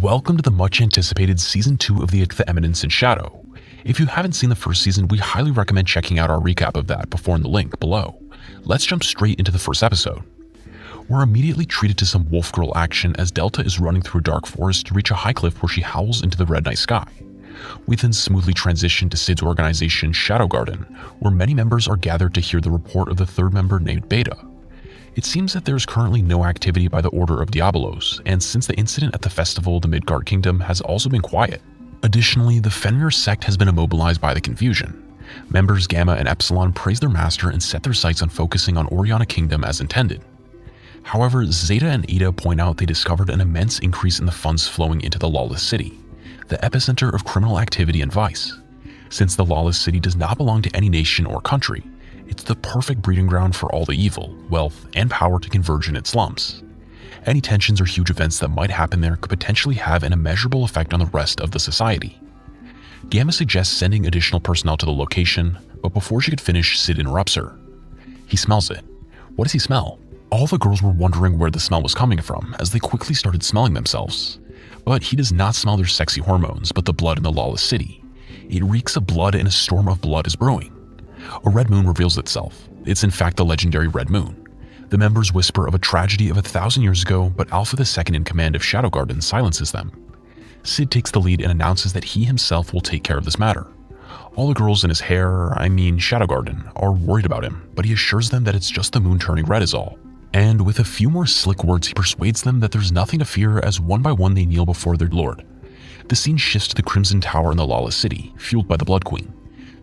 Welcome to the much anticipated Season 2 of the Eminence in Shadow. If you haven't seen the first season, we highly recommend checking out our recap of that before in the link below. Let's jump straight into the first episode. We're immediately treated to some wolf girl action as Delta is running through a dark forest to reach a high cliff where she howls into the red night sky. We then smoothly transition to Cid's organization Shadow Garden, where many members are gathered to hear the report of the third member named Beta. It seems that there is currently no activity by the Order of Diabolos, and since the incident at the festival, the Midgard Kingdom has also been quiet. Additionally, the Fenrir sect has been immobilized by the confusion. Members Gamma and Epsilon praise their master and set their sights on focusing on Oriana Kingdom as intended. However, Zeta and Ida point out they discovered an immense increase in the funds flowing into the Lawless City, the epicenter of criminal activity and vice. Since the Lawless City does not belong to any nation or country, it's the perfect breeding ground for all the evil, wealth, and power to converge in its slums. Any tensions or huge events that might happen there could potentially have an immeasurable effect on the rest of the society. Gamma suggests sending additional personnel to the location, but before she could finish, Cid interrupts her. He smells it. What does he smell? All the girls were wondering where the smell was coming from, as they quickly started smelling themselves. But he does not smell their sexy hormones, but the blood in the Lawless City. It reeks of blood, and a storm of blood is brewing. A red moon reveals itself. It's in fact the legendary Red Moon. The members whisper of a tragedy of 1,000 years ago, but Alpha the second in command of Shadow Garden silences them. Cid takes the lead and announces that he himself will take care of this matter. All the girls in his Shadow Garden, are worried about him, but he assures them that it's just the moon turning red is all. And with a few more slick words, he persuades them that there's nothing to fear as one by one they kneel before their lord. The scene shifts to the Crimson Tower in the Lawless City, fueled by the Blood Queen.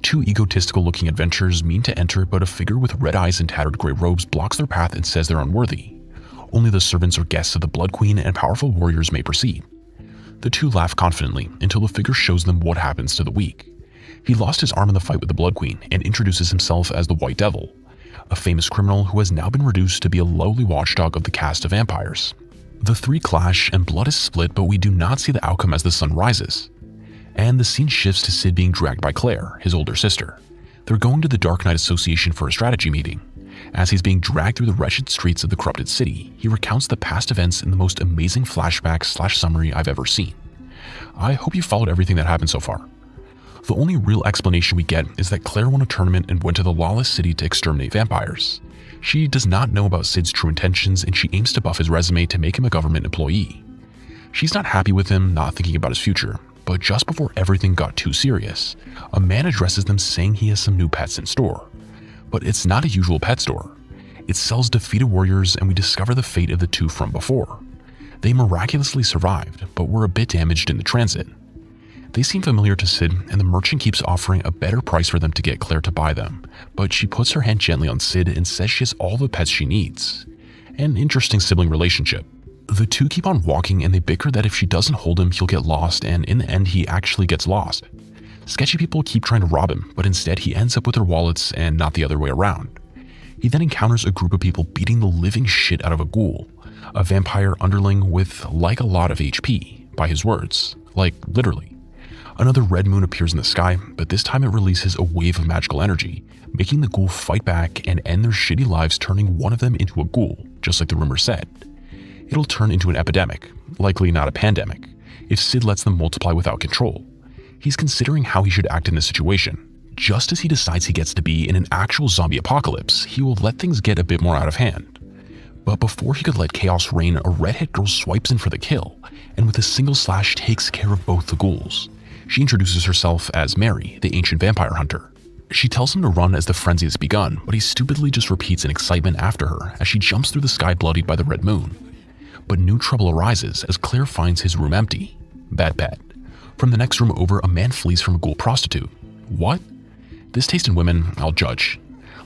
Two egotistical-looking adventurers mean to enter, but a figure with red eyes and tattered gray robes blocks their path and says they're unworthy. Only the servants or guests of the Blood Queen and powerful warriors may proceed. The two laugh confidently until the figure shows them what happens to the weak. He lost his arm in the fight with the Blood Queen and introduces himself as the White Devil, a famous criminal who has now been reduced to be a lowly watchdog of the caste of vampires. The three clash and blood is split, but we do not see the outcome as the sun rises. And the scene shifts to Cid being dragged by Claire, his older sister. They're going to the Dark Knight Association for a strategy meeting. As he's being dragged through the wretched streets of the corrupted city, he recounts the past events in the most amazing flashback/summary I've ever seen. I hope you followed everything that happened so far. The only real explanation we get is that Claire won a tournament and went to the Lawless City to exterminate vampires. She does not know about Cid's true intentions, and she aims to buff his resume to make him a government employee. She's not happy with him, not thinking about his future. But just before everything got too serious, a man addresses them saying he has some new pets in store. But it's not a usual pet store. It sells defeated warriors, and we discover the fate of the two from before. They miraculously survived, but were a bit damaged in the transit. They seem familiar to Cid, and the merchant keeps offering a better price for them to get Claire to buy them, but she puts her hand gently on Cid and says she has all the pets she needs. An interesting sibling relationship. The two keep on walking, and they bicker that if she doesn't hold him, he'll get lost, and in the end he actually gets lost. Sketchy people keep trying to rob him, but instead he ends up with their wallets and not the other way around. He then encounters a group of people beating the living shit out of a ghoul, a vampire underling with like a lot of HP, by his words, like literally. Another red moon appears in the sky, but this time it releases a wave of magical energy, making the ghoul fight back and end their shitty lives, turning one of them into a ghoul, just like the rumor said. It'll turn into an epidemic, likely not a pandemic, if Cid lets them multiply without control. He's considering how he should act in this situation. Just as he decides he gets to be in an actual zombie apocalypse, he will let things get a bit more out of hand. But before he could let chaos reign, a redhead girl swipes in for the kill, and with a single slash takes care of both the ghouls. She introduces herself as Mary, the ancient vampire hunter. She tells him to run as the frenzy has begun, but he stupidly just repeats in excitement after her as she jumps through the sky bloodied by the red moon. But new trouble arises as Claire finds his room empty. Bad pet. From the next room over, a man flees from a ghoul prostitute. What? This taste in women, I'll judge.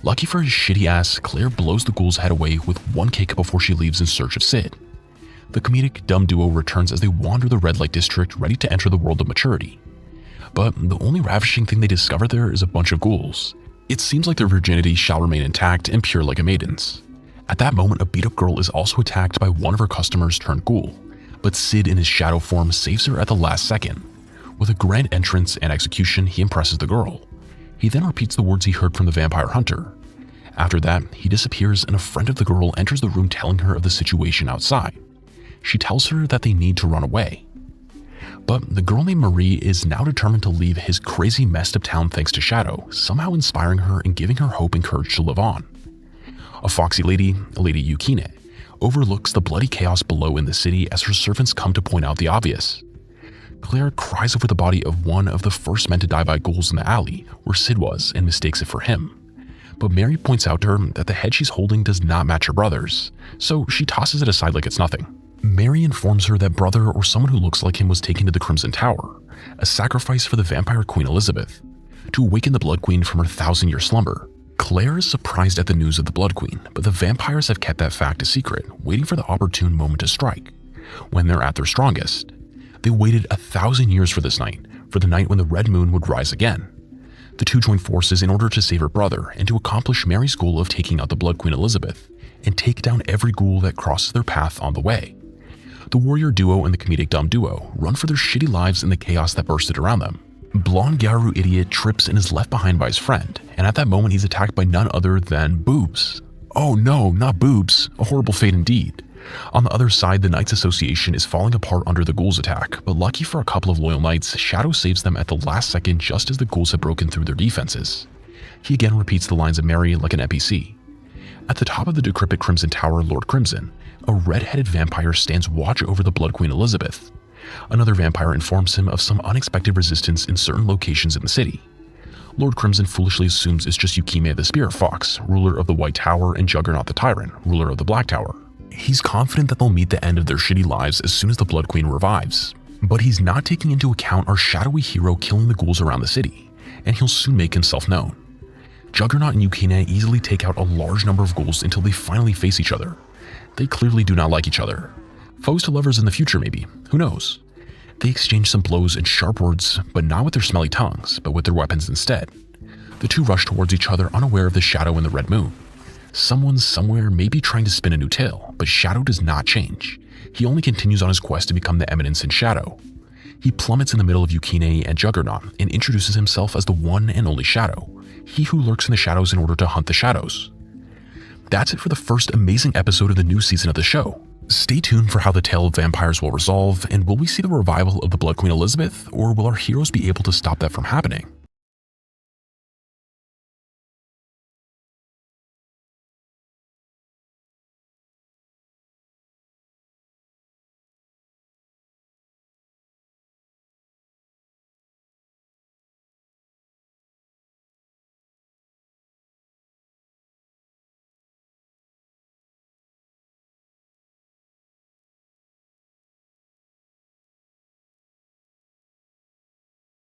Lucky for his shitty ass, Claire blows the ghoul's head away with one kick before she leaves in search of Cid. The comedic dumb duo returns as they wander the red light district, ready to enter the world of maturity. But the only ravishing thing they discover there is a bunch of ghouls. It seems like their virginity shall remain intact and pure like a maiden's. At that moment, a beat-up girl is also attacked by one of her customers turned ghoul, but Cid in his shadow form saves her at the last second. With a grand entrance and execution, he impresses the girl. He then repeats the words he heard from the vampire hunter. After that, he disappears, and a friend of the girl enters the room telling her of the situation outside. She tells her that they need to run away. But the girl named Marie is now determined to leave his crazy messed up town thanks to Shadow, somehow inspiring her and giving her hope and courage to live on. A foxy lady, Lady Yukine, overlooks the bloody chaos below in the city as her servants come to point out the obvious. Claire cries over the body of one of the first men to die by ghouls in the alley where Cid was and mistakes it for him. But Mary points out to her that the head she's holding does not match her brother's, so she tosses it aside like it's nothing. Mary informs her that brother or someone who looks like him was taken to the Crimson Tower, a sacrifice for the vampire Queen Elizabeth, to awaken the Blood Queen from her 1,000-year slumber. Claire is surprised at the news of the Blood Queen, but the vampires have kept that fact a secret, waiting for the opportune moment to strike, when they're at their strongest. They waited 1,000 years for this night, for the night when the Red Moon would rise again. The two joined forces in order to save her brother and to accomplish Mary's goal of taking out the Blood Queen Elizabeth and take down every ghoul that crosses their path on the way. The warrior duo and the comedic dumb duo run for their shitty lives in the chaos that bursted around them. Blonde Garu idiot trips and is left behind by his friend, and at that moment he's attacked by none other than Boobs. Oh no, not Boobs, a horrible fate indeed. On the other side, the Knights Association is falling apart under the ghouls' attack, but lucky for a couple of loyal knights, Shadow saves them at the last second just as the ghouls have broken through their defenses. He again repeats the lines of Mary like an NPC. At the top of the decrepit Crimson Tower, Lord Crimson, a red-headed vampire stands watch over the Blood Queen Elizabeth. Another vampire informs him of some unexpected resistance in certain locations in the city. Lord Crimson foolishly assumes it's just Yukime the Spirit Fox, ruler of the White Tower, and Juggernaut the Tyrant, ruler of the Black Tower. He's confident that they'll meet the end of their shitty lives as soon as the Blood Queen revives. But he's not taking into account our shadowy hero killing the ghouls around the city, and he'll soon make himself known. Juggernaut and Yukine easily take out a large number of ghouls until they finally face each other. They clearly do not like each other. Foes to lovers in the future maybe, who knows? They exchange some blows and sharp words, but not with their smelly tongues, but with their weapons instead. The two rush towards each other unaware of the Shadow and the Red Moon. Someone somewhere may be trying to spin a new tale, but Shadow does not change. He only continues on his quest to become the Eminence in Shadow. He plummets in the middle of Yukine and Juggernaut and introduces himself as the one and only Shadow, he who lurks in the shadows in order to hunt the shadows. That's it for the first amazing episode of the new season of the show. Stay tuned for how the tale of vampires will resolve, and will we see the revival of the Blood Queen Elizabeth, or will our heroes be able to stop that from happening?